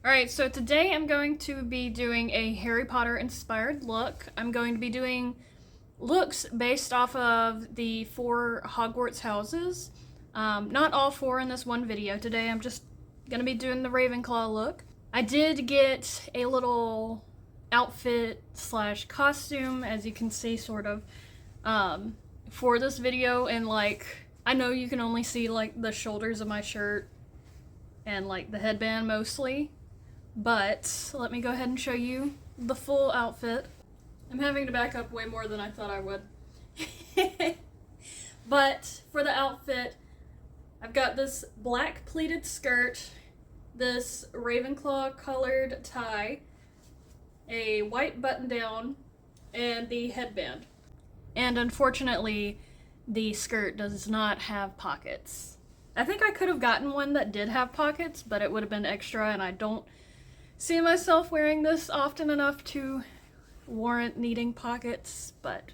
Alright, so today I'm going to be doing a Harry Potter inspired look. I'm going to be doing looks based off of the 4 Hogwarts houses. Not all 4 in this one video today, I'm just going to be doing the Ravenclaw look. I did get a little outfit slash costume, as you can see, sort of, for this video, and like, I know you can only see like the shoulders of my shirt and like the headband mostly. But let me go ahead and show you the full outfit. I'm having to back up way more than I thought I would. But for the outfit, I've got this black pleated skirt, this Ravenclaw colored tie, a white button down, and the headband. And unfortunately, the skirt does not have pockets. I think I could have gotten one that did have pockets, but it would have been extra, and I don't see myself wearing this often enough to warrant needing pockets, but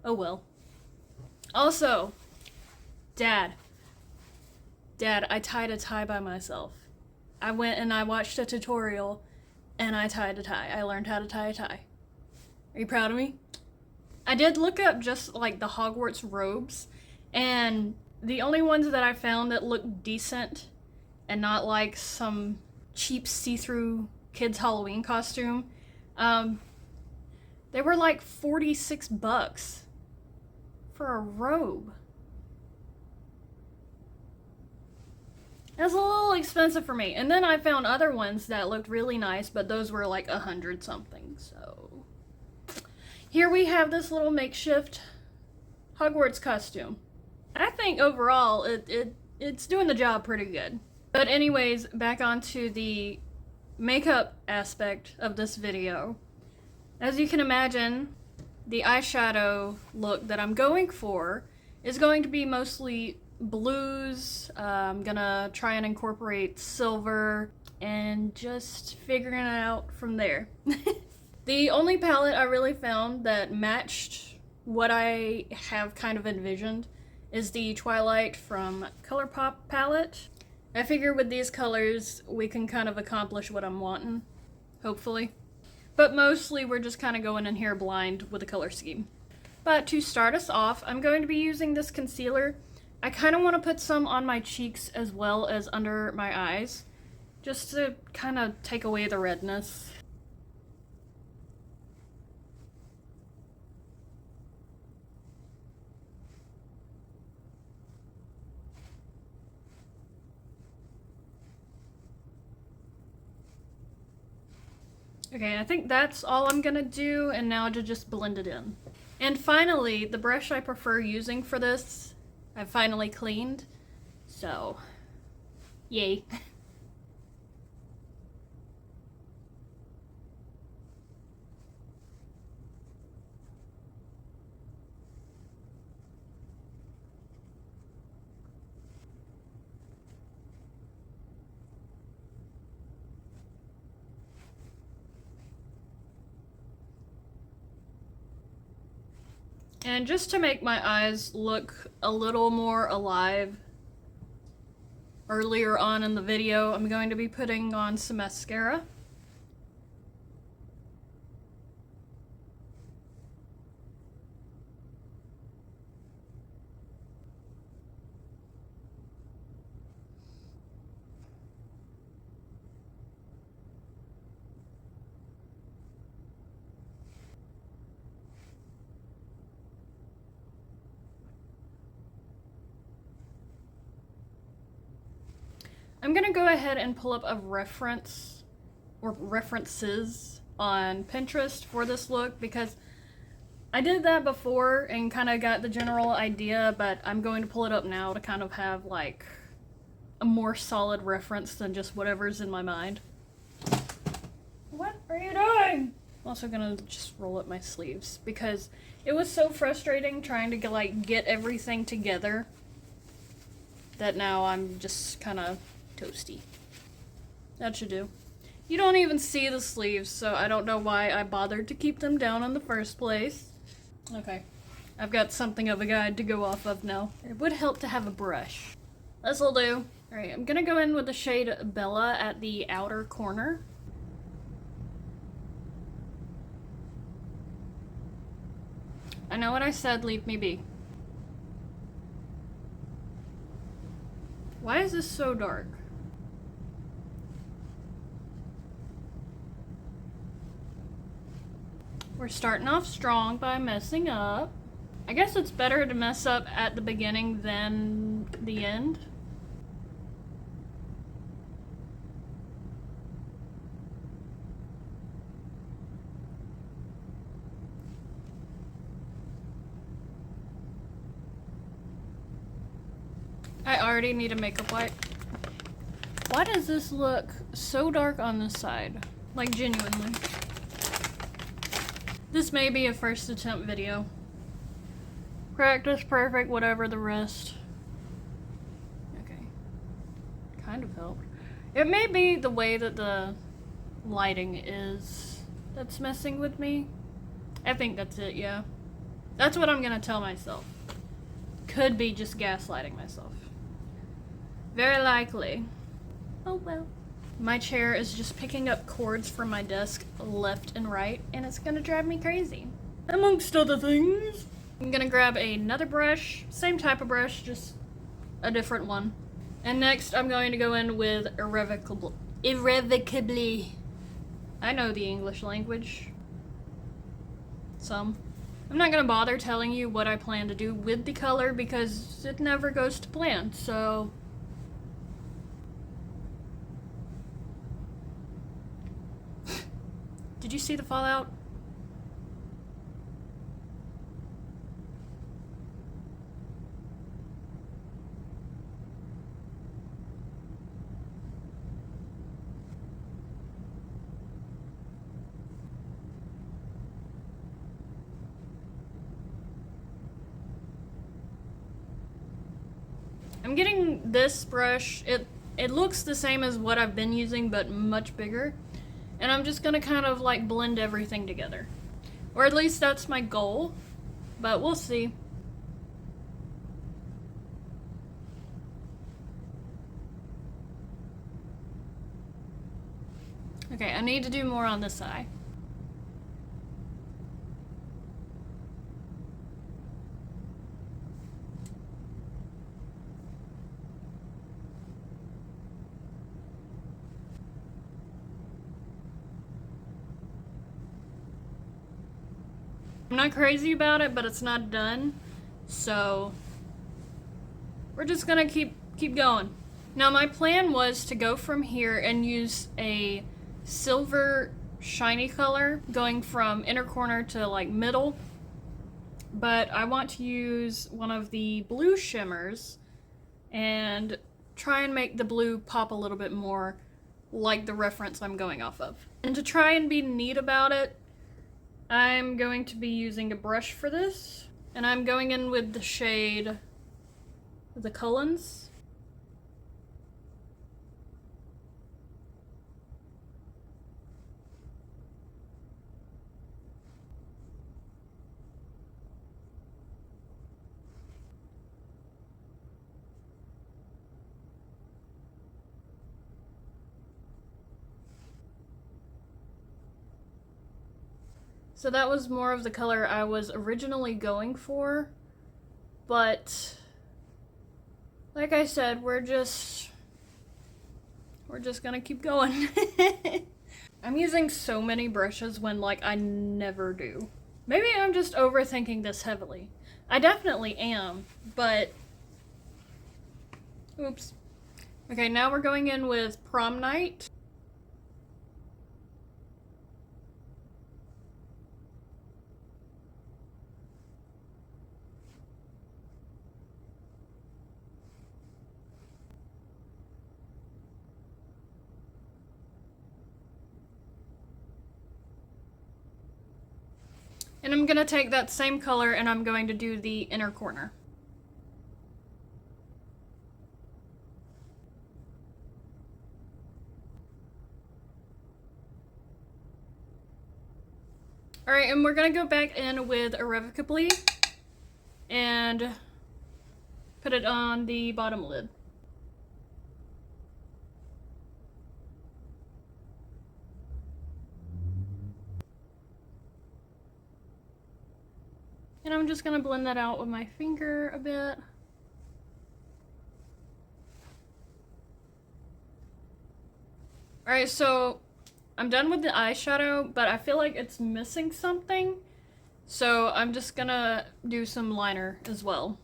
oh well. Also, Dad, I tied a tie by myself. I went and I watched a tutorial and I tied a tie. I learned how to tie a tie. Are you proud of me? I did look up just like the Hogwarts robes, and the only ones that I found that looked decent and not like some cheap see-through kids Halloween costume, they were like $46 for a robe. That's a little expensive for me. And then I found other ones that looked really nice, but those were like 100 something. So here we have this little makeshift Hogwarts costume. I think overall it's doing the job pretty good. But anyways, back onto the makeup aspect of this video. As you can imagine, the eyeshadow look that I'm going for is going to be mostly blues. I'm gonna try and incorporate silver and just figuring it out from there. The only palette I really found that matched what I have kind of envisioned is the Twilight from ColourPop palette. I figure with these colors, we can kind of accomplish what I'm wanting, hopefully. But mostly, we're just kind of going in here blind with the color scheme. But to start us off, I'm going to be using this concealer. I kind of want to put some on my cheeks as well as under my eyes, just to kind of take away the redness. Okay, I think that's all I'm gonna do, and now to just blend it in. And finally, the brush I prefer using for this, I've finally cleaned, so yay. And just to make my eyes look a little more alive, earlier on in the video, I'm going to be putting on some mascara. I'm gonna go ahead and pull up a reference, or references, on Pinterest for this look, because I did that before and kind of got the general idea, but I'm going to pull it up now to kind of have like a more solid reference than just whatever's in my mind. What are you doing? I'm also gonna just roll up my sleeves because it was so frustrating trying to get everything together that now I'm just kind of toasty. That should do. You don't even see the sleeves, so I don't know why I bothered to keep them down in the first place. Okay, I've got something of a guide to go off of now. It would help to have a brush. This'll do. Alright, I'm gonna go in with the shade Bella at the outer corner. I know what I said, leave me be. Why is this so dark? We're starting off strong by messing up. I guess it's better to mess up at the beginning than the end. I already need a makeup wipe. Why does this look so dark on this side? Like, genuinely. This may be a first attempt video. Practice perfect, whatever the rest. Okay. Kind of helped. It may be the way that the lighting is that's messing with me. I think that's it, yeah. That's what I'm gonna tell myself. Could be just gaslighting myself. Very likely. Oh well. My chair is just picking up cords from my desk left and right, and it's gonna drive me crazy. Amongst other things. I'm gonna grab another brush, same type of brush, just a different one. And next I'm going to go in with irrevocably. I know the English language. Some. I'm not gonna bother telling you what I plan to do with the color because it never goes to plan, so... Did you see the fallout? I'm getting this brush. It looks the same as what I've been using, but much bigger. And I'm just gonna kind of like blend everything together. Or at least that's my goal, but we'll see. Okay, I need to do more on this eye. I'm not crazy about it, but it's not done, so we're just gonna keep going. Now my plan was to go from here and use a silver shiny color going from inner corner to like middle, but I want to use one of the blue shimmers and try and make the blue pop a little bit more like the reference I'm going off of. And to try and be neat about it, I'm going to be using a brush for this, and I'm going in with the shade The Cullens. So that was more of the color I was originally going for, but like I said, we're just gonna keep going. I'm using so many brushes when like I never do. Maybe I'm just overthinking this heavily. I definitely am, but oops. Okay, now we're going in with Prom Night. And I'm gonna take that same color and I'm going to do the inner corner. Alright, and we're gonna go back in with Irrevocably and put it on the bottom lid. And I'm just gonna blend that out with my finger a bit. Alright, so I'm done with the eyeshadow, but I feel like it's missing something. So I'm just gonna do some liner as well.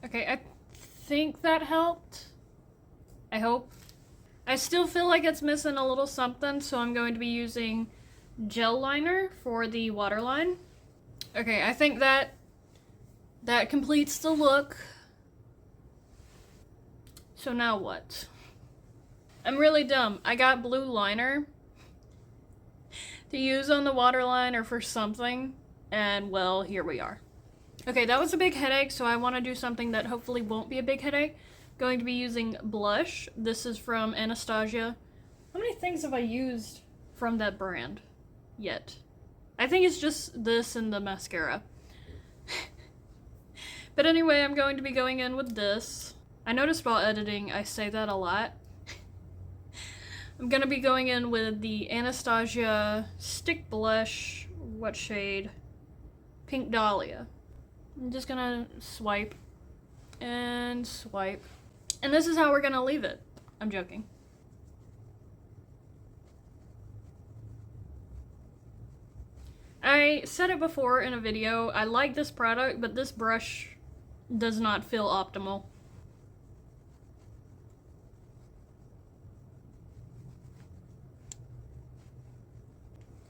Okay, I think that helped. I hope. I still feel like it's missing a little something, so I'm going to be using gel liner for the waterline. Okay, I think that completes the look. So now what? I'm really dumb. I got blue liner to use on the waterline or for something, and well, here we are. Okay, that was a big headache, so I want to do something that hopefully won't be a big headache. Going to be using blush. This is from Anastasia. How many things have I used from that brand yet? I think it's just this and the mascara. But anyway, I'm going to be going in with this. I noticed while editing, I say that a lot. I'm going to be going in with the Anastasia Stick Blush. What shade? Pink Dahlia. I'm just gonna swipe and swipe. And this is how we're gonna leave it. I'm joking. I said it before in a video, I like this product, but this brush does not feel optimal.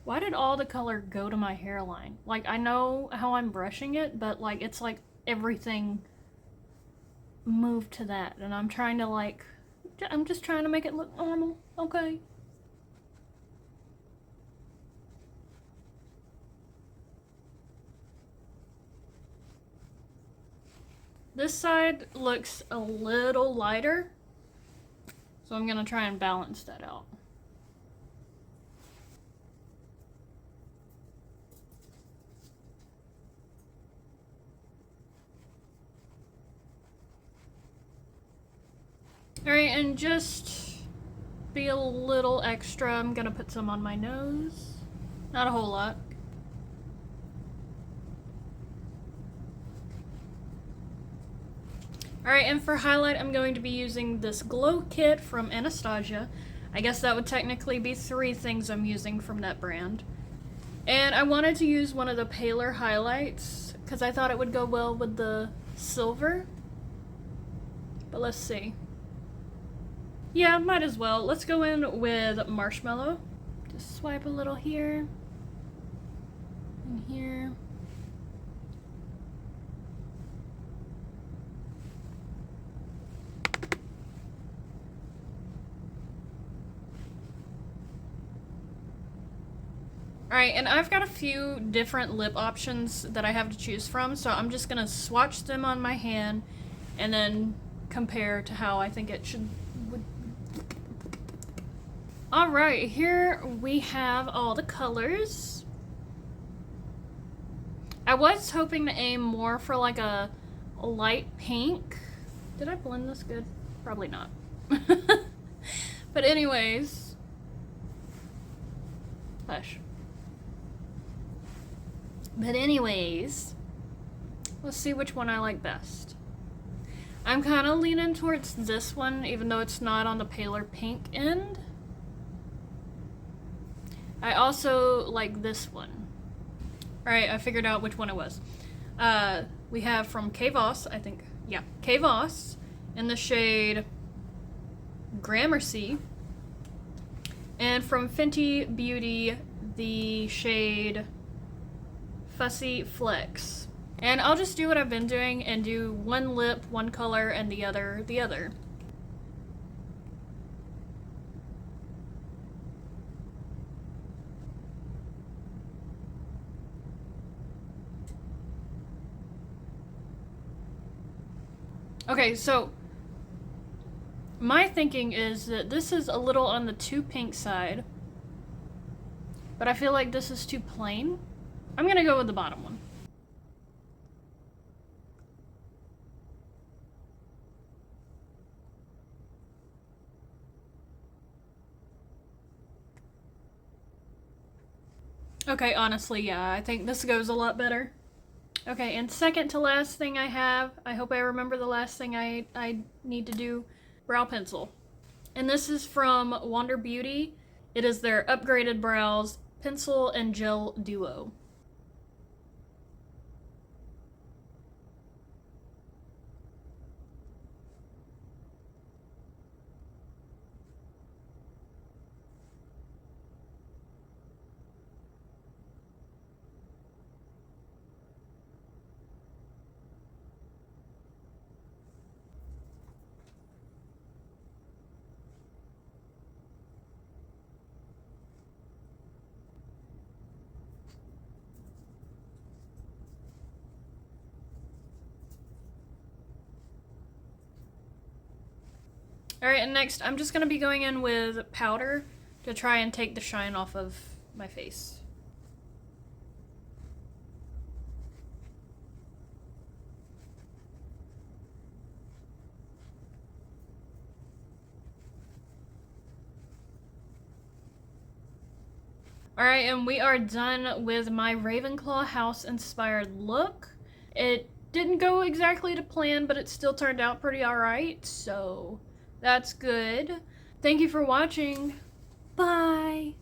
Why did all the color go to my hairline? Like, I know how I'm brushing it, but like, it's like everything moved to that. And I'm trying to like, I'm just trying to make it look normal, okay? This side looks a little lighter, so I'm gonna try and balance that out. Alright, and just be a little extra. I'm gonna put some on my nose. Not a whole lot. Alright, and for highlight, I'm going to be using this glow kit from Anastasia. I guess that would technically be 3 things I'm using from that brand. And I wanted to use one of the paler highlights, because I thought it would go well with the silver. But let's see. Yeah, might as well. Let's go in with Marshmallow. Just swipe a little here. And here. Alright, and I've got a few different lip options that I have to choose from, so I'm just gonna swatch them on my hand and then compare to how I think it should. Alright, here we have all the colors. I was hoping to aim more for like a light pink. Did I blend this good? Probably not. But anyways. Hush. But anyways, let's see which one I like best. I'm kind of leaning towards this one, even though it's not on the paler pink end. I also like this one. Alright, I figured out which one it was. We have from K. Voss, I think. Yeah, K. Voss in the shade Gramercy. And from Fenty Beauty, the shade Fussy Flex. And I'll just do what I've been doing and do one lip, one color, and the other, the other. Okay, so my thinking is that this is a little on the too pink side, but I feel like this is too plain. I'm gonna go with the bottom one. Okay, honestly, yeah, I think this goes a lot better. Okay, and second to last thing I have, I hope I remember the last thing I need to do, brow pencil. And this is from Wander Beauty. It is their upgraded brows pencil and gel duo. Alright, and next I'm just going to be going in with powder to try and take the shine off of my face. Alright, and we are done with my Ravenclaw house inspired look. It didn't go exactly to plan, but it still turned out pretty alright, so that's good. Thank you for watching. Bye!